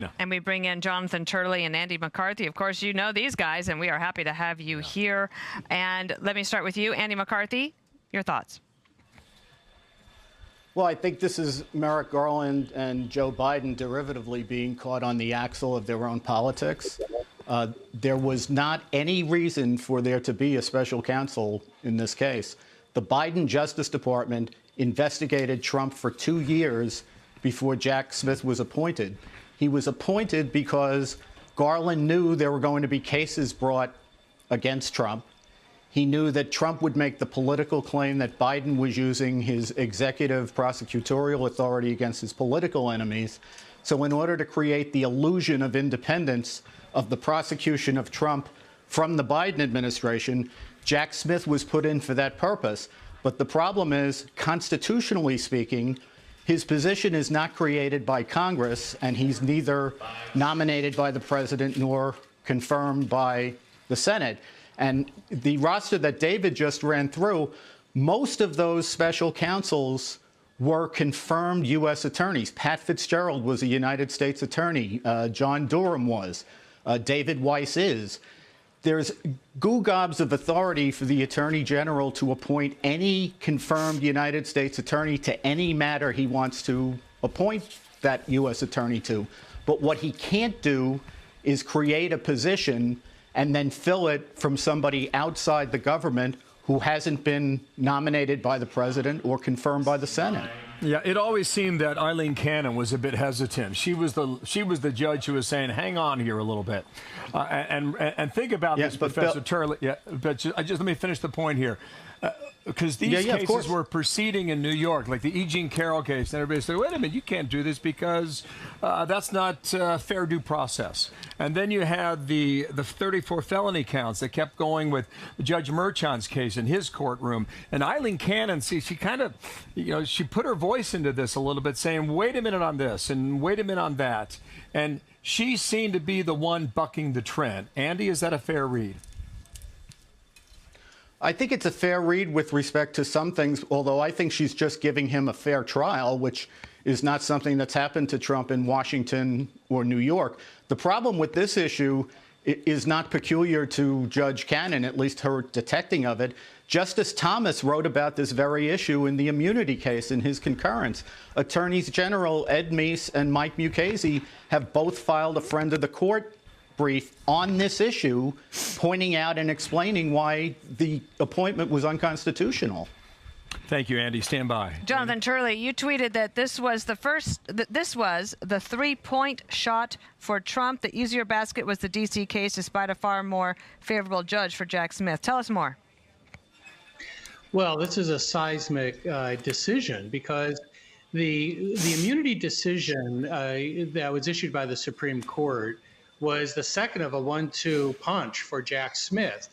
No. And we bring in Jonathan Turley and Andy McCarthy. Of course, you know these guys, and we are happy to have you here. And let me start with you, Andy McCarthy. Your thoughts? Well, I think this is Merrick Garland and Joe Biden derivatively being caught on the axle of their own politics. There was not any reason for there to be a special counsel in this case. The Biden Justice Department investigated Trump for 2 years before Jack Smith was appointed. He was appointed because Garland knew there were going to be cases brought against Trump. He knew that Trump would make the political claim that Biden was using his executive prosecutorial authority against his political enemies. So in order to create the illusion of independence of the prosecution of Trump from the Biden administration, Jack Smith was put in for that purpose. But the problem is, constitutionally speaking, his position is not created by Congress, and he's neither nominated by the president nor confirmed by the Senate. And the roster that David just ran through, most of those special counsels were confirmed U.S. attorneys. Pat Fitzgerald was a United States attorney. John Durham was. David Weiss is. There's gobs of authority for the Attorney General to appoint any confirmed United States attorney to any matter he wants to appoint that U.S. attorney to. But what he can't do is create a position and then fill it from somebody outside the government who hasn't been nominated by the president or confirmed by the Senate. Yeah, it always seemed that Eileen Cannon was a bit hesitant. She was the judge who was saying, "Hang on here a little bit," and think about this, Professor Turley. Yeah, but just let me finish the point here. Because these cases were proceeding in New York, like the E. Jean Carroll case, and everybody said, wait a minute, you can't do this because that's not fair due process. And then you had the 34 felony counts that kept going with Judge Merchan's case in his courtroom. And Eileen Cannon, see, she kind of, she put her voice into this a little bit, saying, wait a minute on this and wait a minute on that. And she seemed to be the one bucking the trend. Andy, is that a fair read? I think it's a fair read with respect to some things, although I think she's just giving him a fair trial, which is not something that's happened to Trump in Washington or New York. The problem with this issue is not peculiar to Judge Cannon, at least her detecting of it. Justice Thomas wrote about this very issue in the immunity case in his concurrence. Attorneys General Ed Meese and Mike Mukasey have both filed a friend of the court brief on this issue, pointing out and explaining why the appointment was unconstitutional. Thank you, Andy. Stand by. Jonathan Turley, you tweeted that this was the 3-point shot for Trump. The easier basket was the D.C. case, despite a far more favorable judge for Jack Smith. Tell us more. Well, this is a seismic decision because the immunity decision that was issued by the Supreme Court was the second of a 1-2 punch for Jack Smith.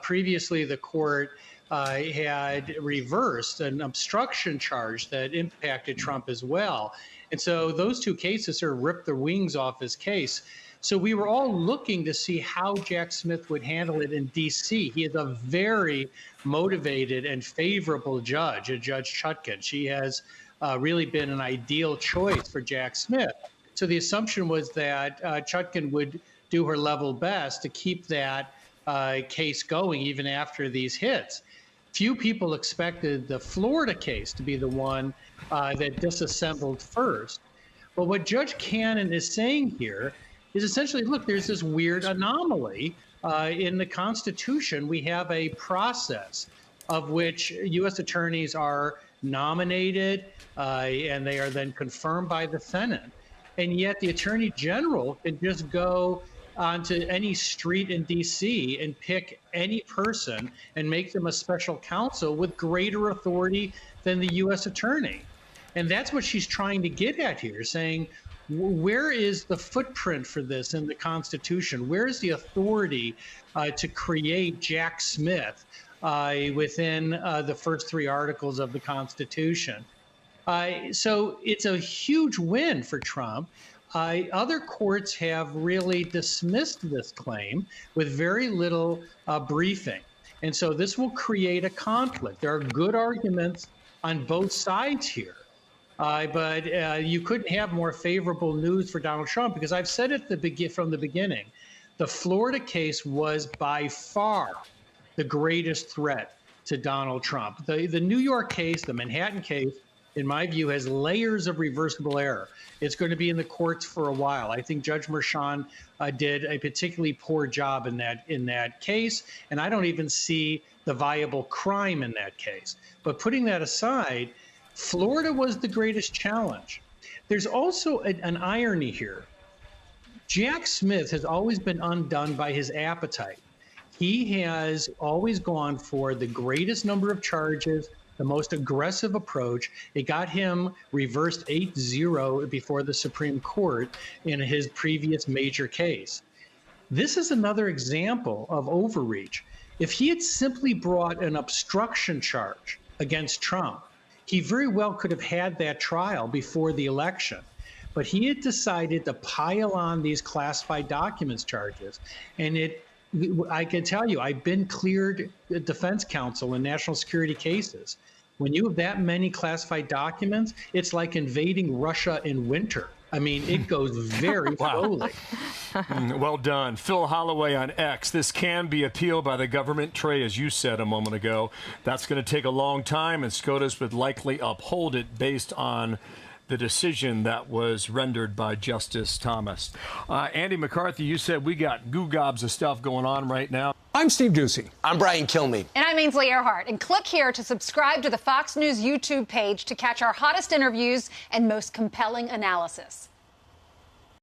Previously, the court had reversed an obstruction charge that impacted Trump as well. And so those two cases sort of ripped the wings off his case. So we were all looking to see how Jack Smith would handle it in D.C. He is a very motivated and favorable judge, Judge Chutkan. She has really been an ideal choice for Jack Smith. So the assumption was that Chutkan would do her level best to keep that case going even after these hits. Few people expected the Florida case to be the one that disassembled first. But what Judge Cannon is saying here is essentially, look, there's this weird anomaly in the Constitution. We have a process of which U.S. attorneys are nominated and they are then confirmed by the Senate. And yet the Attorney General can just go onto any street in D.C. and pick any person and make them a special counsel with greater authority than the U.S. Attorney. And that's what she's trying to get at here, saying, where is the footprint for this in the Constitution? Where is the authority to create Jack Smith within the first 3 articles of the Constitution? So it's a huge win for Trump. Other courts have really dismissed this claim with very little briefing. And so this will create a conflict. There are good arguments on both sides here. But you couldn't have more favorable news for Donald Trump, because I've said it from the beginning. The Florida case was by far the greatest threat to Donald Trump. The New York case, the Manhattan case, in my view, has layers of reversible error. It's going to be in the courts for a while. I think Judge Merchan did a particularly poor job in that case, and I don't even see the viable crime in that case. But putting that aside, Florida was the greatest challenge. There's also an irony here. Jack Smith has always been undone by his appetite. He has always gone for the greatest number of charges, the most aggressive approach. It got him reversed 8-0 before the Supreme Court in his previous major case. This is another example of overreach. If he had simply brought an obstruction charge against Trump, he very well could have had that trial before the election. But he had decided to pile on these classified documents charges. And I can tell you, I've been cleared defense counsel in national security cases. When you have that many classified documents, it's like invading Russia in winter. I mean, it goes very slowly. Well done. Phil Holloway on X. This can be appealed by the government. Trey, as you said a moment ago, that's going to take a long time, and SCOTUS would likely uphold it based on the decision that was rendered by Justice Thomas. Andy McCarthy, you said we got gobs of stuff going on right now. I'm Steve Doocy. I'm Brian Kilmeade. And I'm Ainsley Earhart. And click here to subscribe to the Fox News YouTube page to catch our hottest interviews and most compelling analysis.